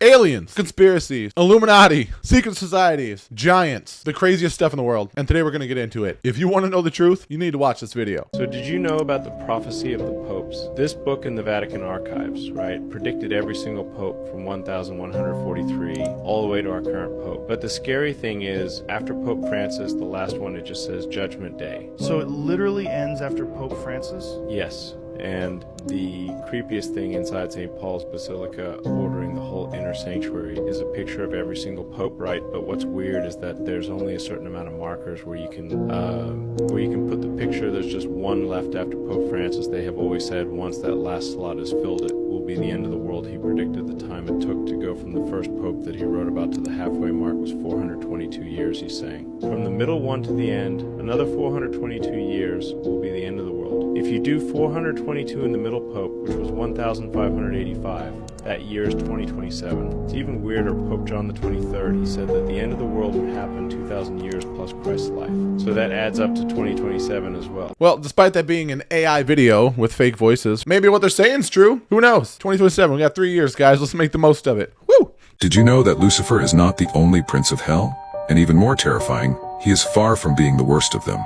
aliens, conspiracies, Illuminati, secret societies, giants, the craziest stuff in the world. And today we're going to get into it. If you want to know the truth, you need to watch this video. So did you know about the prophecy of the popes? This book in the Vatican archives, right, predicted every single pope from 1143 all the way to our current pope. But the scary thing is, after Pope Francis, the last one, it just says Judgment Day. So it literally ends after Pope Francis? Yes. And the creepiest thing inside St. Paul's Basilica, ordering the whole inner sanctuary, is a picture of every single pope, right? But what's weird is that there's only a certain amount of markers where you can put the picture. There's just one left after Pope Francis. They have always said once that last slot is filled, it will be the end of the world. He predicted the time it took to go from the first pope that he wrote about to the halfway mark was 422 years, he's saying. From the middle one to the end, another 422 years will be the end of the world. If you do 422 in the middle pope, which was 1585, that year is 2027. It's even weirder, Pope John the 23rd, he said that the end of the world would happen 2,000 years plus Christ's life. So that adds up to 2027 as well. Well, despite that being an AI video with fake voices, maybe what they're saying is true. Who knows? 2027, we got 3 years, guys. Let's make the most of it. Woo! Did you know that Lucifer is not the only prince of hell? And even more terrifying, he is far from being the worst of them.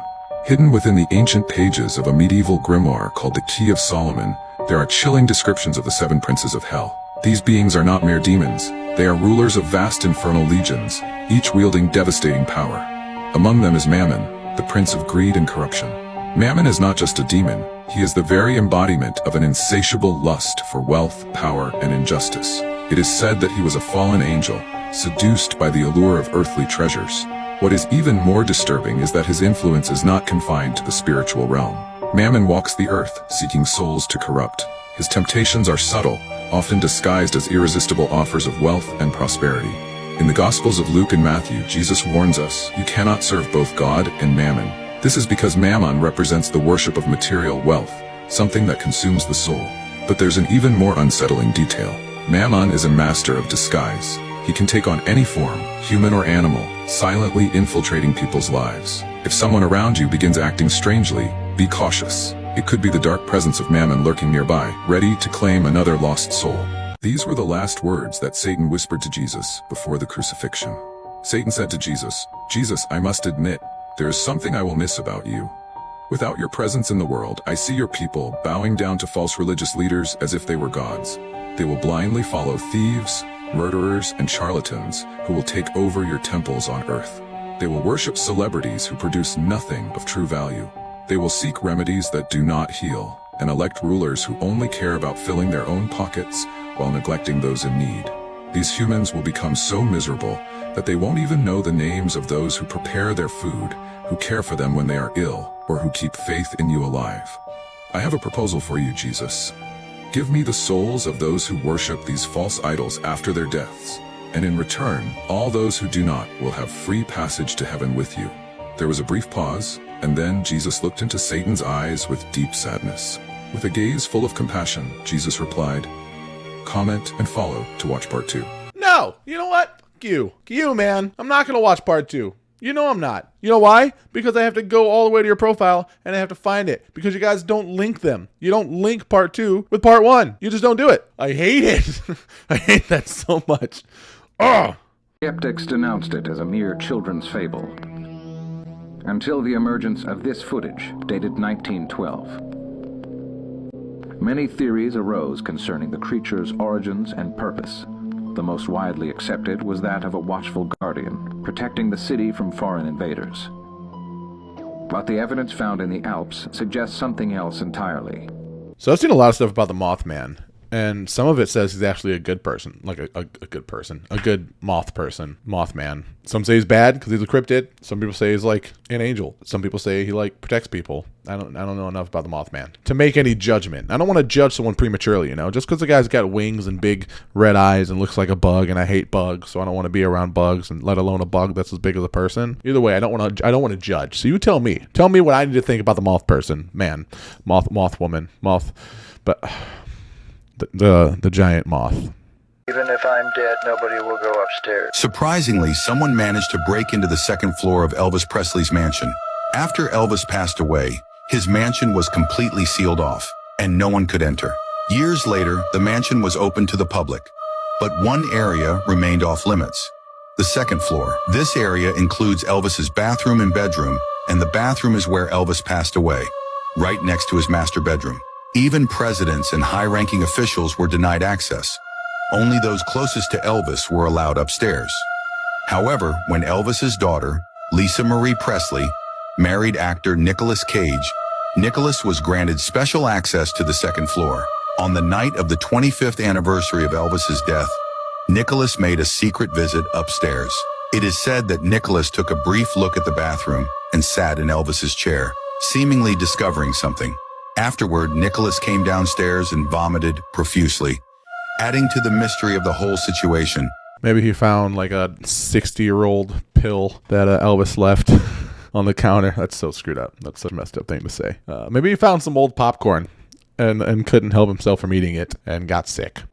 Hidden within the ancient pages of a medieval grimoire called the Key of Solomon, there are chilling descriptions of the 7 princes of hell. These beings are not mere demons. They are rulers of vast infernal legions, each wielding devastating power. Among them is Mammon, the prince of greed and corruption. Mammon is not just a demon, he is the very embodiment of an insatiable lust for wealth, power, and injustice. It is said that he was a fallen angel, seduced by the allure of earthly treasures. What is even more disturbing is that his influence is not confined to the spiritual realm. Mammon walks the earth, seeking souls to corrupt. His temptations are subtle, often disguised as irresistible offers of wealth and prosperity. In the Gospels of Luke and Matthew, Jesus warns us, you cannot serve both God and Mammon. This is because Mammon represents the worship of material wealth, something that consumes the soul. But there's an even more unsettling detail. Mammon is a master of disguise. He can take on any form, human or animal, silently infiltrating people's lives. If someone around you begins acting strangely, be cautious. It could be the dark presence of Mammon lurking nearby, ready to claim another lost soul. These were the last words that Satan whispered to Jesus before the crucifixion. Satan said to Jesus, "Jesus, I must admit, there is something I will miss about you. Without your presence in the world, I see your people bowing down to false religious leaders as if they were gods. They will blindly follow thieves, murderers, and charlatans who will take over your temples on earth. They will worship celebrities who produce nothing of true value. They will seek remedies that do not heal, and elect rulers who only care about filling their own pockets while neglecting those in need. These humans will become so miserable that they won't even know the names of those who prepare their food, who care for them when they are ill, or who keep faith in you alive. I have a proposal for you, Jesus. Give me the souls of those who worship these false idols after their deaths, and in return, all those who do not will have free passage to heaven with you." There was a brief pause, and then Jesus looked into Satan's eyes with deep sadness. With a gaze full of compassion, Jesus replied, "Comment and follow to watch part 2. No! You know what? You, man. I'm not going to watch part 2. You know I'm not. You know why? Because I have to go all the way to your profile and I have to find it. Because you guys don't link them. You don't link part 2 with part 1. You just don't do it. I hate it. I hate that so much. Ugh. Skeptics denounced it as a mere children's fable, until the emergence of this footage, dated 1912. Many theories arose concerning the creature's origins and purpose. The most widely accepted was that of a watchful guardian, protecting the city from foreign invaders. But the evidence found in the Alps suggests something else entirely. So I've seen a lot of stuff about the Mothman. And some of it says he's actually a good person, like a good person, a good Mothman. Some say he's bad because he's a cryptid. Some people say he's like an angel. Some people say he like protects people. I don't know enough about the Mothman to make any judgment. I don't want to judge someone prematurely, you know, just because the guy's got wings and big red eyes and looks like a bug, and I hate bugs, so I don't want to be around bugs, and let alone a bug that's as big as a person. Either way, I don't want to judge. So you tell me what I need to think about the moth person, man, moth woman, but. The giant moth. Even if I'm dead, nobody will go upstairs. Surprisingly, someone managed to break into the second floor of Elvis Presley's mansion. After Elvis passed away, his mansion was completely sealed off, and no one could enter. Years later, the mansion was opened to the public. but one area remained off limits. The second floor. This area includes Elvis's bathroom and bedroom, and the bathroom is where Elvis passed away, right next to his master bedroom. Even presidents and high-ranking officials were denied access. Only those closest to Elvis were allowed upstairs. However, when Elvis's daughter, Lisa Marie Presley, married actor Nicolas Cage, Nicholas was granted special access to the second floor. On the night of the 25th anniversary of Elvis's death, Nicholas made a secret visit upstairs. It is said that Nicholas took a brief look at the bathroom and sat in Elvis's chair, seemingly discovering something. Afterward, Nicholas came downstairs and vomited profusely, adding to the mystery of the whole situation. Maybe he found like a 60-year-old pill that Elvis left on the counter. That's so screwed up. That's such a messed up thing to say. Maybe he found some old popcorn and couldn't help himself from eating it and got sick.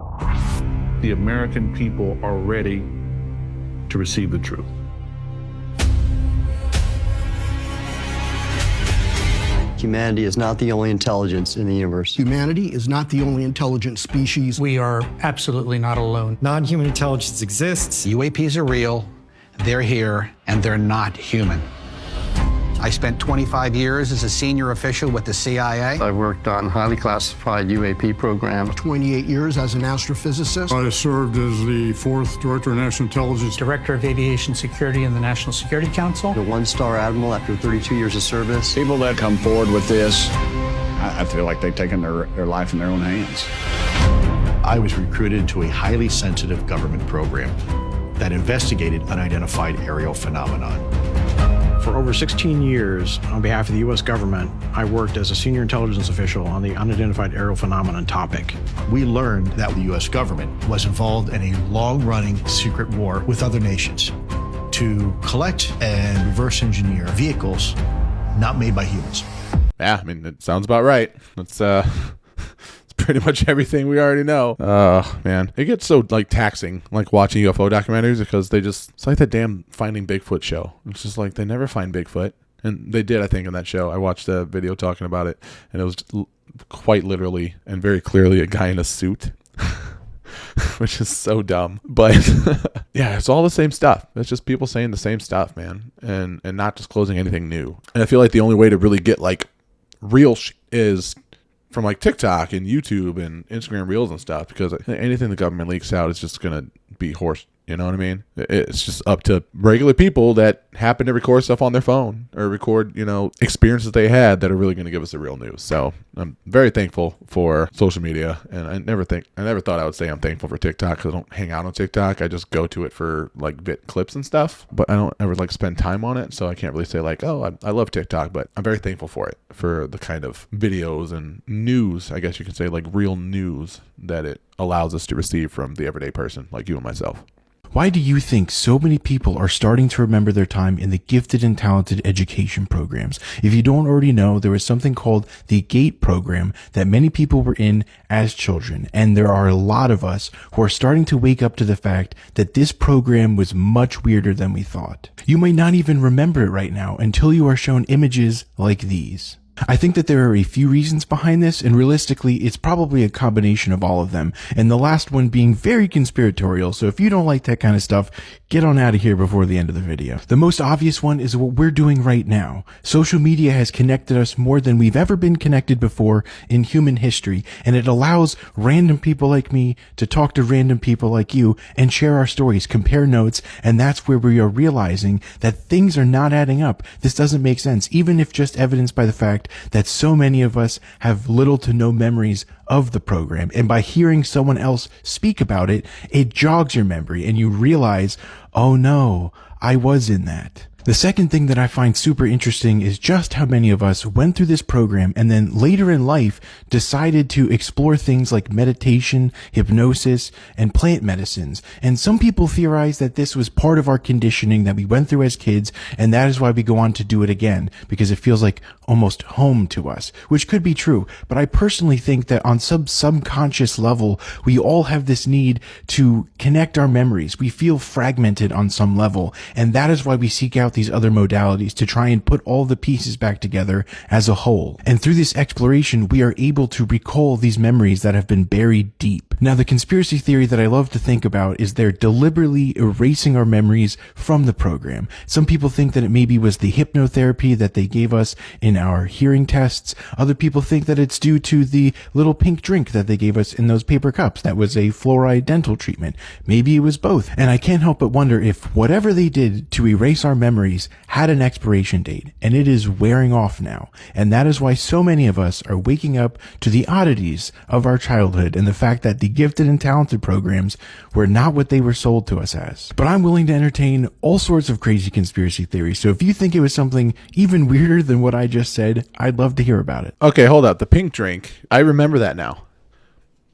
The American people are ready to receive the truth. Humanity is not the only intelligence in the universe. Humanity is not the only intelligent species. We are absolutely not alone. Non-human intelligence exists. UAPs are real, they're here, and they're not human. I spent 25 years as a senior official with the CIA. I worked on highly classified UAP programs. 28 years as an astrophysicist. I served as the 4th Director of National Intelligence. Director of Aviation Security in the National Security Council. A one-star admiral after 32 years of service. People that come forward with this, I feel like they've taken their life in their own hands. I was recruited to a highly sensitive government program that investigated unidentified aerial phenomenon. For over 16 years, on behalf of the U.S. government, I worked as a senior intelligence official on the unidentified aerial phenomenon topic. We learned that the U.S. government was involved in a long-running secret war with other nations to collect and reverse engineer vehicles not made by humans. Yeah, I mean, it sounds about right. It's pretty much everything we already know. Oh, man. It gets so, like, taxing, like, watching UFO documentaries because it's like that damn Finding Bigfoot show. It's just like they never find Bigfoot. And they did, I think, in that show. I watched a video talking about it, and it was quite literally and very clearly a guy in a suit, which is so dumb. But, yeah, it's all the same stuff. It's just people saying the same stuff, man, and not disclosing anything new. And I feel like the only way to really get, like, real is from like TikTok and YouTube and Instagram Reels and stuff, because anything the government leaks out is just going to be horse. You know what I mean? It's just up to regular people that happen to record stuff on their phone or record, experiences they had that are really going to give us the real news. So I'm very thankful for social media. And I never thought I would say I'm thankful for TikTok because I don't hang out on TikTok. I just go to it for like bit clips and stuff, but I don't ever like spend time on it. So I can't really say like, oh, I love TikTok, but I'm very thankful for it, for the kind of videos and news, I guess you could say, like real news that it allows us to receive from the everyday person like you and myself. Why do you think so many people are starting to remember their time in the gifted and talented education programs? If you don't already know, there was something called the GATE program that many people were in as children. And there are a lot of us who are starting to wake up to the fact that this program was much weirder than we thought. You might not even remember it right now until you are shown images like these. I think that there are a few reasons behind this, and realistically, it's probably a combination of all of them, and the last one being very conspiratorial, so if you don't like that kind of stuff, get on out of here before the end of the video. The most obvious one is what we're doing right now. Social media has connected us more than we've ever been connected before in human history, and it allows random people like me to talk to random people like you and share our stories, compare notes, and that's where we are realizing that things are not adding up. This doesn't make sense, even if just evidenced by the fact that so many of us have little to no memories of the program. And by hearing someone else speak about it, it jogs your memory and you realize, oh no, I was in that. The second thing that I find super interesting is just how many of us went through this program and then later in life decided to explore things like meditation, hypnosis, and plant medicines. And some people theorize that this was part of our conditioning that we went through as kids, and that is why we go on to do it again, because it feels like almost home to us, which could be true. But I personally think that on some subconscious level, we all have this need to connect our memories. We feel fragmented on some level, and that is why we seek out these other modalities to try and put all the pieces back together as a whole. And through this exploration, we are able to recall these memories that have been buried deep. Now, the conspiracy theory that I love to think about is they're deliberately erasing our memories from the program. Some people think that it maybe was the hypnotherapy that they gave us in our hearing tests. Other people think that it's due to the little pink drink that they gave us in those paper cups. That was a fluoride dental treatment. Maybe it was both. And I can't help but wonder if whatever they did to erase our memories had an expiration date, and it is wearing off now. And that is why so many of us are waking up to the oddities of our childhood and the fact that the gifted and talented programs were not what they were sold to us as. But I'm willing to entertain all sorts of crazy conspiracy theories, so if you think it was something even weirder than what I just said, I'd love to hear about it. Okay, hold up. The pink drink. I remember that now.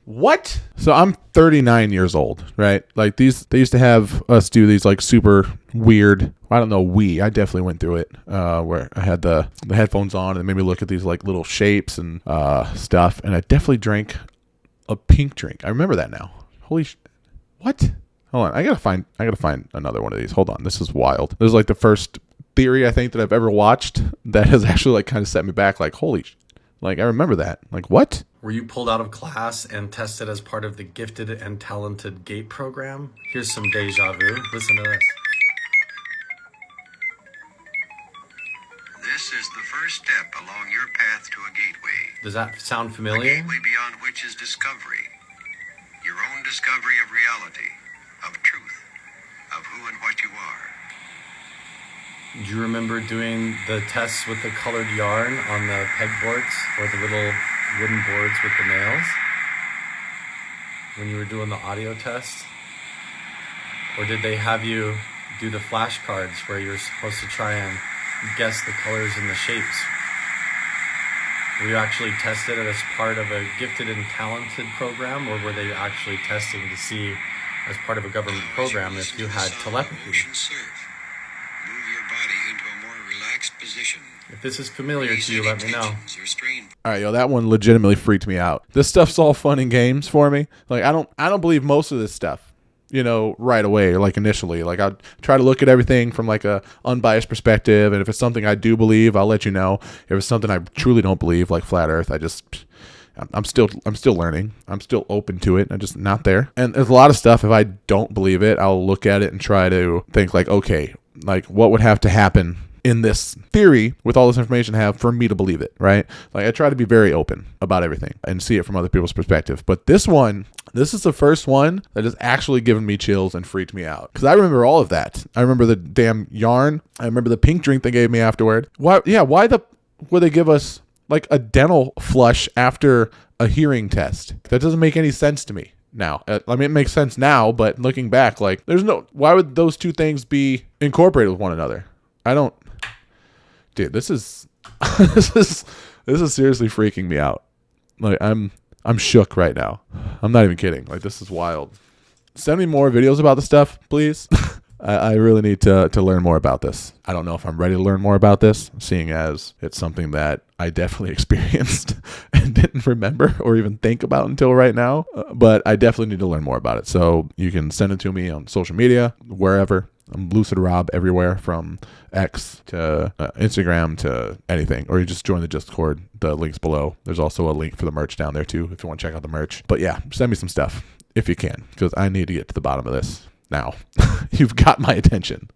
What? So I'm 39 years old, right? Like they used to have us do these like super weird, I don't know, I definitely went through it, where I had the headphones on and it made me look at these like little shapes and stuff. And I definitely drank a pink drink. I remember that now. Holy what? Hold on. I gotta find another one of these. Hold on. This is wild. This is like the first theory I think that I've ever watched that has actually like kind of set me back. Like, like I remember that. Like what? Were you pulled out of class and tested as part of the Gifted and Talented GATE program? Here's some deja vu. Listen to this. This is the first step along your path to a gateway. Does that sound A familiar? gateway beyond which is discovery. Your own discovery of reality, of truth, of who and what you are. Do you remember doing the tests with the colored yarn on the pegboards or the little wooden boards with the nails when you were doing the audio test? Or did they have you do the flashcards where you're supposed to try and guess the colors and the shapes? Were you actually tested as part of a Gifted and Talented program, or were they actually testing to see, as part of a government program, if you had telepathy? If this is familiar to you, let me know. All right, yo, that one legitimately freaked me out. This stuff's all fun and games for me. Like I don't believe most of this stuff, right away, like initially. Like I try to look at everything from like a unbiased perspective, and if it's something I do believe, I'll let you know. If it's something I truly don't believe, like flat Earth, I'm still learning. I'm still open to it. I'm just not there. And there's a lot of stuff, if I don't believe it, I'll look at it and try to think like, okay, like what would have to happen in this theory with all this information I have for me to believe it, right? Like I try to be very open about everything and see it from other people's perspective. But this is the first one that has actually given me chills and freaked me out. Because I remember all of that. I remember the damn yarn. I remember the pink drink they gave me afterward. Why would they give us like a dental flush after a hearing test? That doesn't make any sense to me now. I mean, it makes sense now, but looking back, like why would those two things be incorporated with one another? Dude, this is this is seriously freaking me out. Like I'm shook right now. I'm not even kidding. Like this is wild. Send me more videos about this stuff, please. I really need to learn more about this. I don't know if I'm ready to learn more about this, seeing as it's something that I definitely experienced and didn't remember or even think about until right now. But I definitely need to learn more about it. So you can send it to me on social media, wherever. I'm Lucid Rob everywhere, from X to Instagram to anything, or you just join the Discord. The link's below. There's also a link for the merch down there too if you want to check out the merch. But yeah, send me some stuff if you can, because I need to get to the bottom of this now. You've got my attention.